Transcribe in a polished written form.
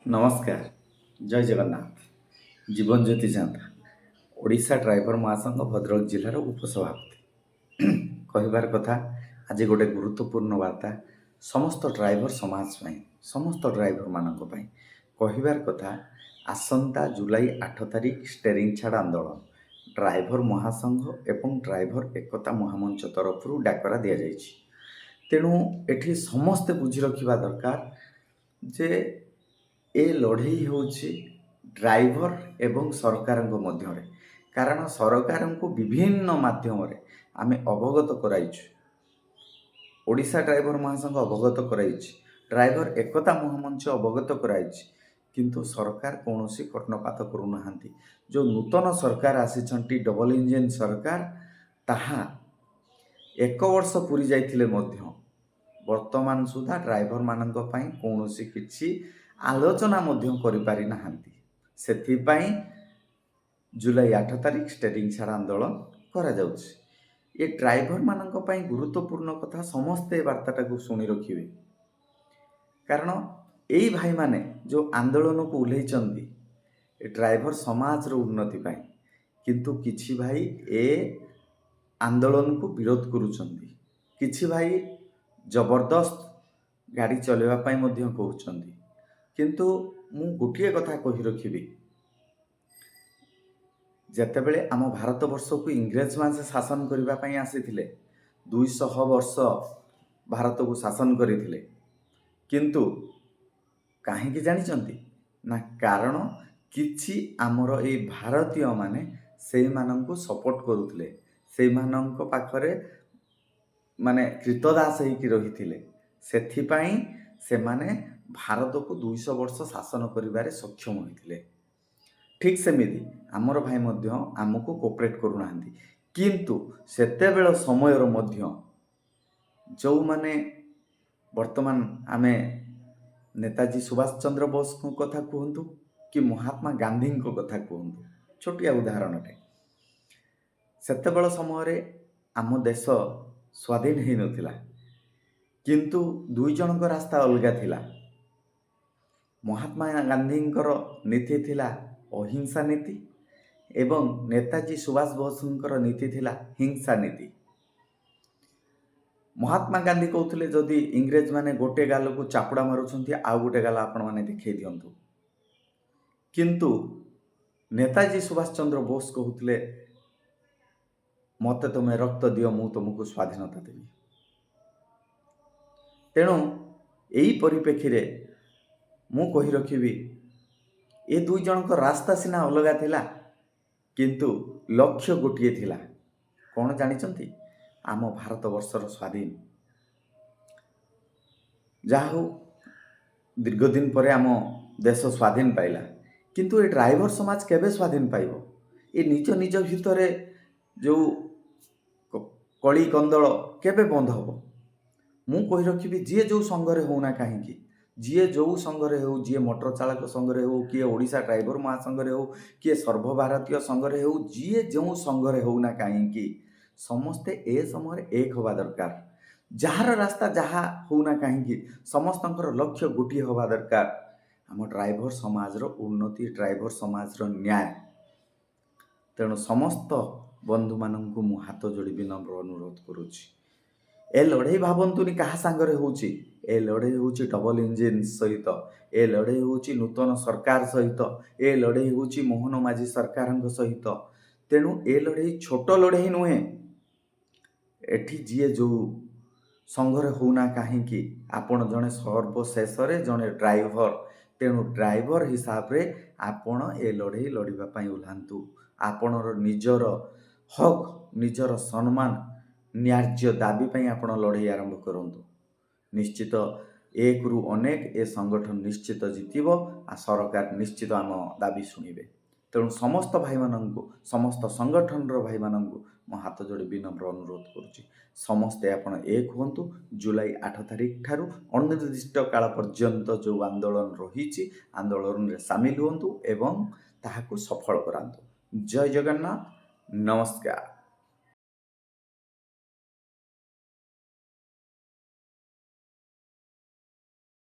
नमस्कार। जय जगन्नाथ। जीवन ज्योति चांद ओडिशा ड्राइवर महासंघ भद्रक जिलार उपसभापति कहबार कथा आज गोटे गुरुत्वपूर्ण वार्ता समस्त ड्राइवर समाज पाई समस्त ड्राइवर मानक पाई कहबार कथा आसंता जुलाई 8 तारिख स्टेरिंग छाड़ आंदोलन ड्राइवर महासंघ एवं ड्राइवर एकता महामंच तरफ डाकरा दि जाइछि। तेणु एठी समस्ते बुझी रखिबा दरकार जे ए लड़ई होछि ड्राइवर एवं सरकार मध्य कारण सरकार को विभिन्न माध्यम आम अवगत कराइछु। ओडिशा ड्राइवर महासंघ अवगत कराइछि, ड्राइवर एकता महामंच अवगत कराइछि, किंतु सरकार कौन कर्णपात करूना। जो नूतन सरकार आसी डबल इंजिन सरकार ताहा एक वर्ष पूरी जाइथिले मध्य वर्तमान सुधा ड्राइवर मानक पई कौन किछि आलोचना करि पारि नाहांती। सेथिपाई जुलाई 8 तारिख स्टेरिंग छाड़ आंदोलन करा जाउछि। ये ड्राइवर मानक पई गुरुत्वपूर्ण कथा समस्ते वार्ताटा को सुनी रखिबे, कारण एई भाई माने जो आंदोलन को उल्लेइचंदी ड्राइवर समाज रो उन्नति पाई, किंतु किछि भाई ए आंदोलन को विरोध करूचंदी, किछि भाई जबरदस्त गाड़ी चलेवा पाई मध्य कहउचंदी। किंतु मु गोटे कथा कहि रखिबी, जेतेबेले आम भारत वर्ष को इंग्रेज मान शासन करबा पई आसीथिले 200 वर्ष भारत को शासन करिथिले, किंतु काहे कि जानिचंती ना कारण किछि आमर ए भारतीय माने सेई माननकु सपोर्ट करूथिले, सेई माननक पाखरे माने कृतदास होइकि रहिथिले। सेथि पई से माने भारत को 200 वर्ष शासन करिबारे सक्षम होइथिले। ठीक सेमिति आमर भाई मध्य आमको कोऑपरेट करूना, किंतु सेतेबेल समयर मध्य जो माने वर्तमान आमे नेताजी सुभाष चंद्र बोस को कथा कहतु कि महात्मा गांधी को कथा कहतु, छोटिया उदाहरण सेतेबेल समय आम देश स्वाधीन हो नथिला, किंतु दुई जन को रास्ता अलगा थिला। महात्मा गांधी नीति थिला अहिंसा नीति एवं नेताजी सुभाष बोस नीति थिला हिंसा नीति। महात्मा गांधी कहते जदि इंग्रेज माने गोटे गाल को चापुड़ा मारुछंती आउ गोटे गाल आपण माने देखै दियंतु, किंतु नेताजी सुभाष चंद्र बोस कहते मते तुम रक्त दियो मु तुमको स्वाधीनता देवी। तेणु यही परिप्रेक्षी रे मु कहि रखिबी ए दुई जन को रास्ता सिना अलगा थिला, किंतु लक्ष्य गोटे थिला। कौन जानिचंती आम भारत वर्षर स्वाधीन जाहु दीर्घ दिन पर आम देश स्वाधीन पाइला, किंतु ए ड्राइवर समाज केबे स्वाधीन पाइबो? ए निज निज भितरे जो कली कंदल केबे बंद हबो? मु कहि रखिबी जे जो संघरे होना काहेकि, जी जो संघरे हो, जी मोटर चालक संघरे हो, किए ओडिशा ड्राइवर महासंघरे हो, किए सर्वभारतीय संघरे हो, जी जो संघरे होना काहेकि समस्ते ए समय एक हवा दरकार। जार रास्ता जहा होना काहेकि समस्तंकर लक्ष्य गोटे हवा दरकार, आम ड्राइवर समाज रो उन्नति, ड्राइवर समाज रो न्याय। तेणु समस्त बंधु माननकु मु हाथ जोड़ी विनम्र अनुरोध करुछि, ए लड़ई भावंतुनी कहा सांगरे होची, ए लड़ई होची डबल इंजिन सहित, ए लड़ई होची नूतन सरकार सहित, ए लड़ई होची मोहन माझी सरकार सहित। तेणु ए लड़ई छोट लड़ई नुहे। एठी जी जो संघरे होना काहेकि आपण जने सर्वशेष जने ड्राइवर, तेणु ड्राइवर हिसाब रे आपण ए लड़ई लड़िबा पई उल्हांतु। आपणर निजर हक, निजर सम्मान, न्याय्य दाबी पई आपण लड़ई आरंभ करंतु। निश्चित एक रु अनेक ए संगठन निश्चित जितिबो आ सरकार निश्चित आम दाबी शुणिबे। तेणु समस्त भाई माननकु, समस्त संगठन रो भाई माननकु मो हाथ जोड़ी विनम्र अनुरोध करुछि, समस्ते आपण एक हुंतु। जुलाई 8 तारिख ठारू अनिर्दिष्ट काल पर्यंत जो आंदोलन रहिछि आंदोलन रे शामिल हुंतु एवं ताहाकु सफल करांतु। जय जगन्नाथ, नमस्कार।